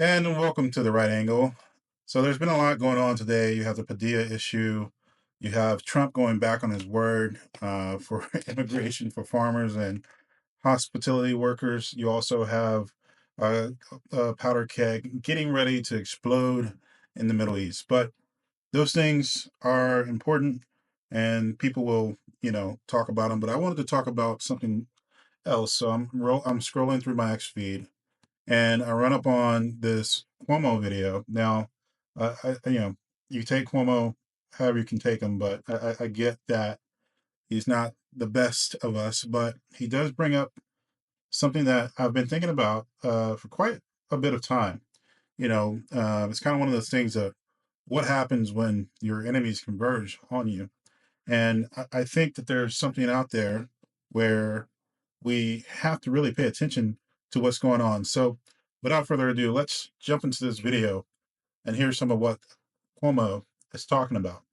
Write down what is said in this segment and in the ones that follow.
And welcome to the right angle. So there's been a lot going on today. You have the Padilla issue. You have Trump going back on his word for immigration for farmers and hospitality workers. You also have a powder keg getting ready to explode in the Middle East. But those things are important, and people will, talk about them. But I wanted to talk about something else. So I'm scrolling through my X feed and I run up on this Cuomo video. Now, you take Cuomo however you can take him, but I get that he's not the best of us, but he does bring up something that I've been thinking about for quite a bit of time. It's kind of one of those things of what happens when your enemies converge on you. And I think that there's something out there where we have to really pay attention to what's going on. So, without further ado, let's jump into this video and hear some of what Cuomo is talking about.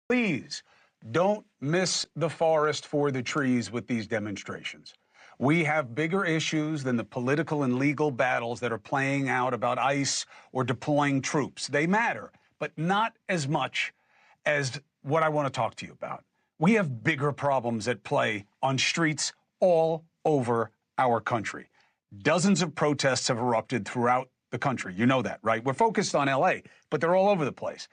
Please don't miss the forest for the trees with these demonstrations. We have bigger issues than the political and legal battles that are playing out about ICE or deploying troops. They matter, but not as much as what I want to talk to you about. We have bigger problems at play on streets all over our country. Dozens of protests have erupted throughout the country. You know that, right? We're focused on LA, but they're all over the place.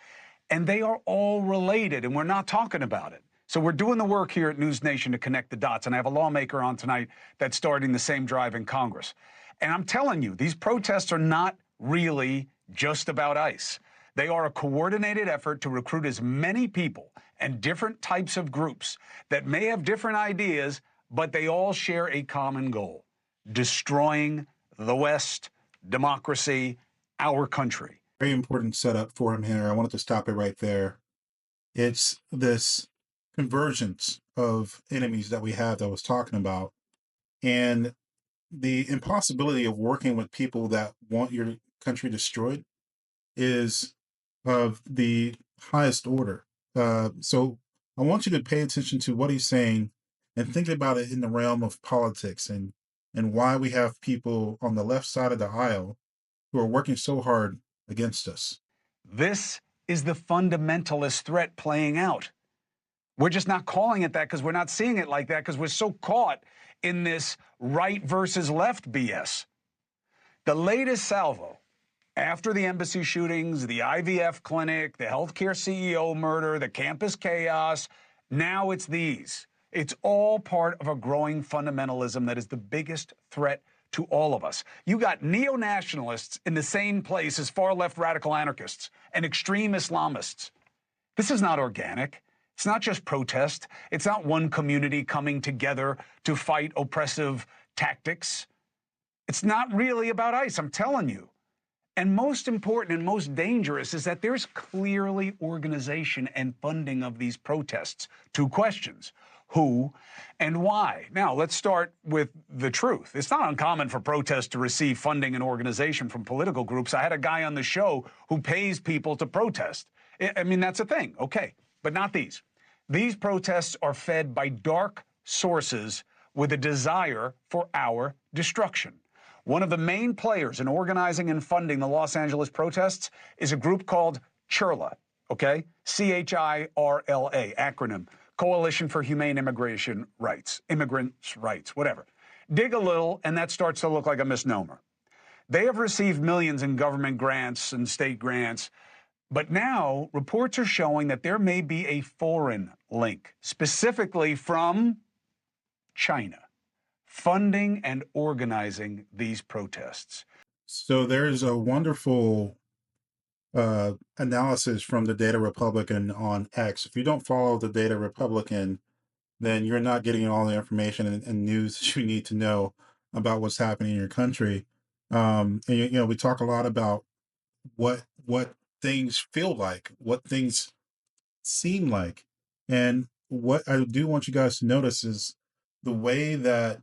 And they are all related, and we're not talking about it. So we're doing the work here at News Nation to connect the dots. And I have a lawmaker on tonight that's starting the same drive in Congress. And I'm telling you, these protests are not really just about ICE. They are a coordinated effort to recruit as many people and different types of groups that may have different ideas, but they all share a common goal: destroying the West, democracy, our country. Very important setup for him here. I wanted to stop it right there. It's this convergence of enemies that we have that I was talking about, and the impossibility of working with people that want your country destroyed is of the highest order. So I want you to pay attention to what he's saying and think about it in the realm of politics and why we have people on the left side of the aisle who are working so hard against us. This is the fundamentalist threat playing out. We're just not calling it that because we're not seeing it like that because we're so caught in this right versus left BS. The latest salvo after the embassy shootings, the IVF clinic, the healthcare CEO murder, the campus chaos, now it's these. It's all part of a growing fundamentalism that is the biggest threat to all of us. You got neo-nationalists in the same place as far-left radical anarchists and extreme Islamists. This is not organic. It's not just protest. It's not one community coming together to fight oppressive tactics. It's not really about ICE, I'm telling you. And most important and most dangerous is that there's clearly organization and funding of these protests. Two questions: who and why? Now, let's start with the truth. It's not uncommon for protests to receive funding and organization from political groups. I had a guy on the show who pays people to protest. I mean, that's a thing, okay, but not these. These protests are fed by dark sources with a desire for our destruction. One of the main players in organizing and funding the Los Angeles protests is a group called CHIRLA, okay? CHIRLA, acronym, Coalition for Humane Immigration Rights, Immigrants' Rights, whatever. Dig a little, and that starts to look like a misnomer. They have received millions in government grants and state grants, but now reports are showing that there may be a foreign link, specifically from China, funding and organizing these protests. So there's a wonderful analysis from the Data Republican on X. If you don't follow the Data Republican, then you're not getting all the information and news that you need to know about what's happening in your country. And we talk a lot about what things feel like, what things seem like, and what I do want you guys to notice is the way that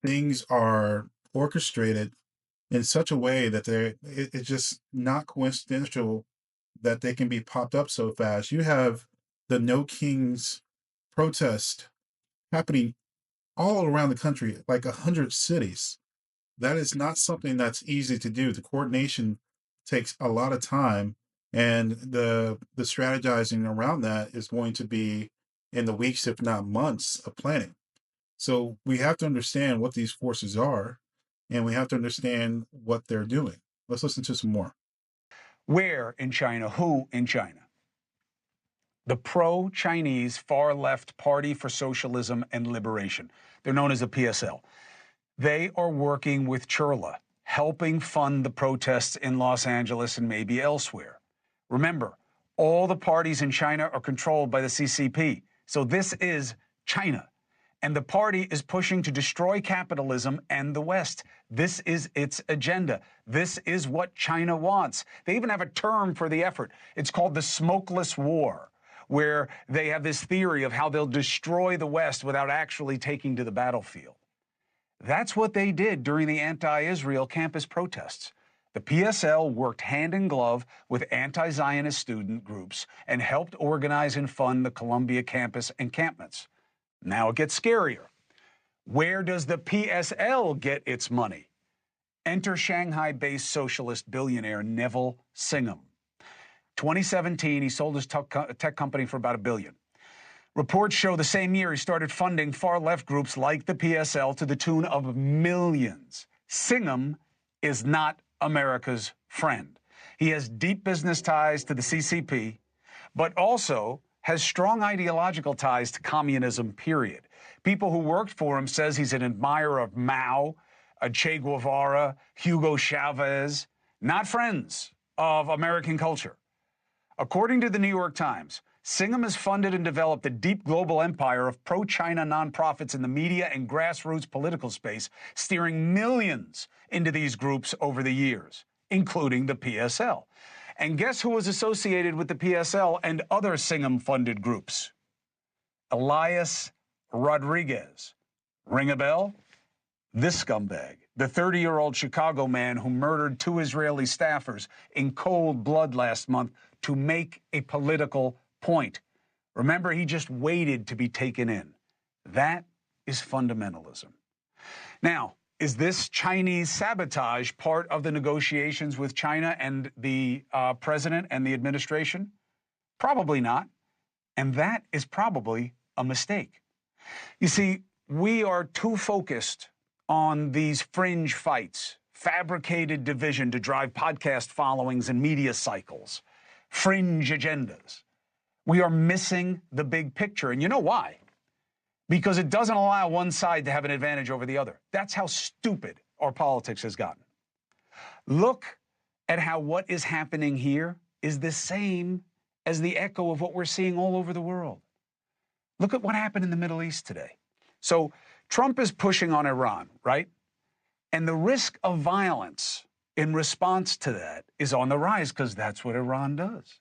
things are orchestrated in such a way that it's just not coincidental that they can be popped up so fast. You have the No Kings protest happening all around the country, like 100 cities. that is not something that's easy to do. The coordination takes a lot of time, and the strategizing around that is going to be in the weeks, if not months, of planning. So we have to understand what these forces are, and we have to understand what they're doing. Let's listen to some more. Where in China? Who in China? The pro Chinese far left Party for Socialism and Liberation. They're known as the PSL. They are working with Chirla, helping fund the protests in Los Angeles and maybe elsewhere. Remember, all the parties in China are controlled by the CCP. So this is China. And the party is pushing to destroy capitalism and the West. This is its agenda. This is what China wants. They even have a term for the effort. It's called the smokeless war, where they have this theory of how they'll destroy the West without actually taking to the battlefield. That's what they did during the anti-Israel campus protests. The PSL worked hand in glove with anti-Zionist student groups and helped organize and fund the Columbia campus encampments. Now it gets scarier. Where does the PSL get its money? Enter Shanghai-based socialist billionaire Neville Singham. 2017, he sold his tech company for about $1 billion. Reports show the same year he started funding far-left groups like the PSL to the tune of millions. Singham is not America's friend. He has deep business ties to the CCP, but also has strong ideological ties to communism, period. People who worked for him says he's an admirer of Mao, Che Guevara, Hugo Chavez, not friends of American culture. According to the New York Times, Singham has funded and developed a deep global empire of pro-China nonprofits in the media and grassroots political space, steering millions into these groups over the years, including the PSL. And guess who was associated with the PSL and other Singham-funded groups? Elias Rodriguez. Ring a bell? This scumbag, the 30-year-old Chicago man who murdered 2 Israeli staffers in cold blood last month to make a political point. Remember, he just waited to be taken in. That is fundamentalism. Now, is this Chinese sabotage part of the negotiations with China and the president and the administration? Probably not. And that is probably a mistake. You see, we are too focused on these fringe fights, fabricated division to drive podcast followings and media cycles, fringe agendas. We are missing the big picture. And you know why? Because it doesn't allow one side to have an advantage over the other. That's how stupid our politics has gotten. Look at how what is happening here is the same as the echo of what we're seeing all over the world. Look at what happened in the Middle East today. So Trump is pushing on Iran, right? And the risk of violence in response to that is on the rise because that's what Iran does.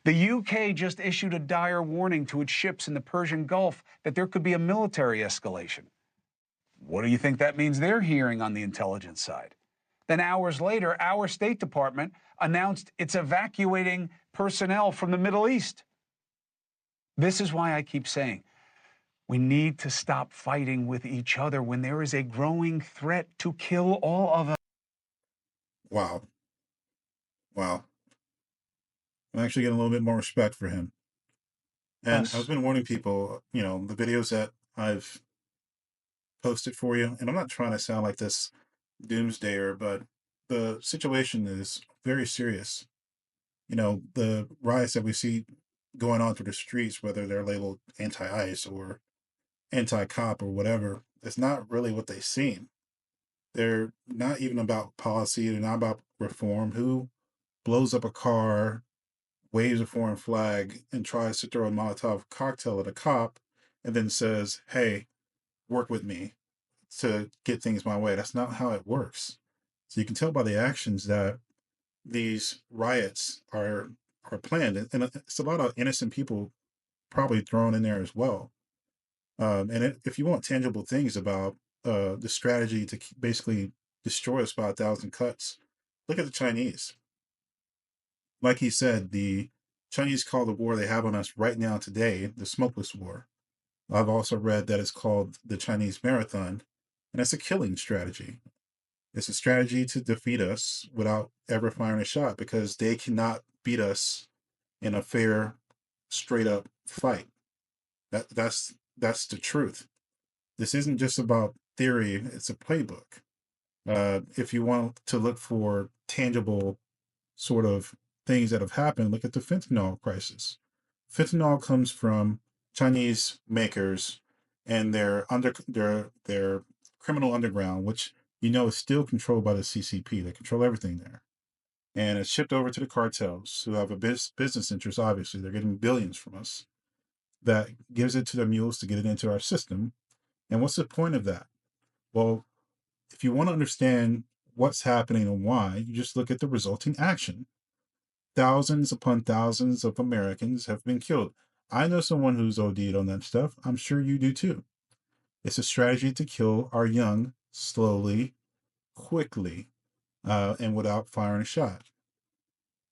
The UK just issued a dire warning to its ships in the Persian Gulf that there could be a military escalation. What do you think that means they're hearing on the intelligence side? Then hours later, our State Department announced it's evacuating personnel from the Middle East. This is why I keep saying we need to stop fighting with each other when there is a growing threat to kill all of us. Wow. Wow. I'm actually getting a little bit more respect for him. And I've been warning people, the videos that I've posted for you, and I'm not trying to sound like this doomsdayer, but the situation is very serious. The riots that we see going on through the streets, whether they're labeled anti-ICE or anti-cop or whatever, it's not really what they seem. They're not even about policy. They're not about reform. Who blows up a car, waves a foreign flag, and tries to throw a Molotov cocktail at a cop and then says, hey, work with me to get things my way? That's not how it works. So you can tell by the actions that these riots are planned, and it's a lot of innocent people probably thrown in there as well. If you want tangible things about the strategy to basically destroy us by 1,000 cuts, look at the Chinese. Like he said, the Chinese call the war they have on us right now today the smokeless war. I've also read that it's called the Chinese marathon, and it's a killing strategy. It's a strategy to defeat us without ever firing a shot because they cannot beat us in a fair, straight up fight. That's the truth. This isn't just about theory, it's a playbook. If you want to look for tangible sort of things that have happened, look at the fentanyl crisis. Fentanyl comes from Chinese makers and their criminal underground, which is still controlled by the CCP. They control everything there, and it's shipped over to the cartels who have a business interest. Obviously, they're getting billions from us. That gives it to the mules to get it into our system. And what's the point of that? Well, if you want to understand what's happening and why, you just look at the resulting action. Thousands upon thousands of Americans have been killed. I know someone who's OD'd on that stuff. I'm sure you do too. It's a strategy to kill our young slowly, quickly, and without firing a shot.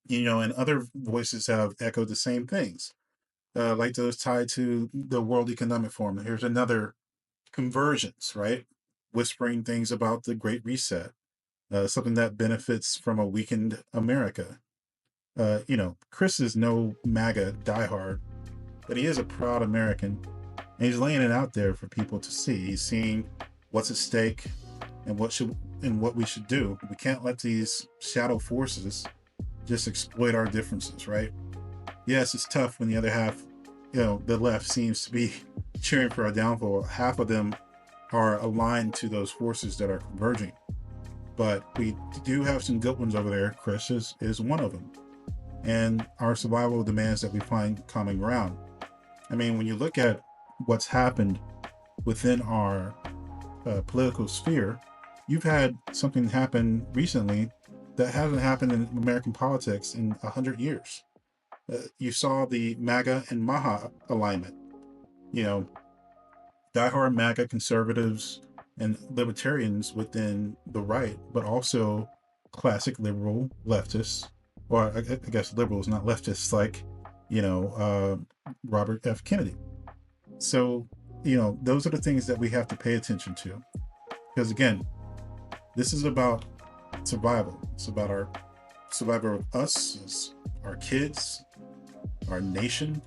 And other voices have echoed the same things, like those tied to the World Economic Forum. Here's another convergence, right? Whispering things about the Great Reset, something that benefits from a weakened America. Chris is no MAGA diehard, but he is a proud American, and he's laying it out there for people to see. He's seeing what's at stake and what we should do. We can't let these shadow forces just exploit our differences, right? Yes, it's tough when the other half, the left seems to be cheering for our downfall. Half of them are aligned to those forces that are converging. But we do have some good ones over there. Chris is one of them. And our survival demands that we find common ground. I mean, when you look at what's happened within our political sphere, you've had something happen recently that hasn't happened in American politics in 100 years. You saw the MAGA and MAHA alignment. Diehard MAGA conservatives and libertarians within the right, but also classic liberal leftists, or I guess liberals, not leftists, like, Robert F. Kennedy. So, those are the things that we have to pay attention to. Because again, this is about survival. It's about our survival of us, our kids, our nation.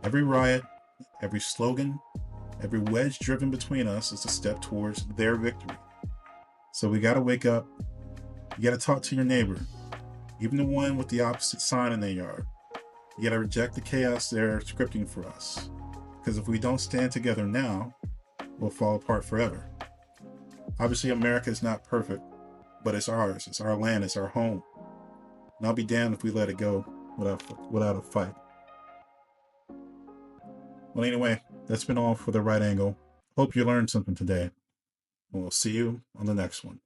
Every riot, every slogan, every wedge driven between us is a step towards their victory. So we got to wake up. You got to talk to your neighbor, even the one with the opposite sign in their yard. You got to reject the chaos they're scripting for us. Because if we don't stand together now, we'll fall apart forever. Obviously, America is not perfect, but it's ours. It's our land. It's our home. And I'll be damned if we let it go without a fight. Well, anyway, that's been all for The Right Angle. Hope you learned something today. And we'll see you on the next one.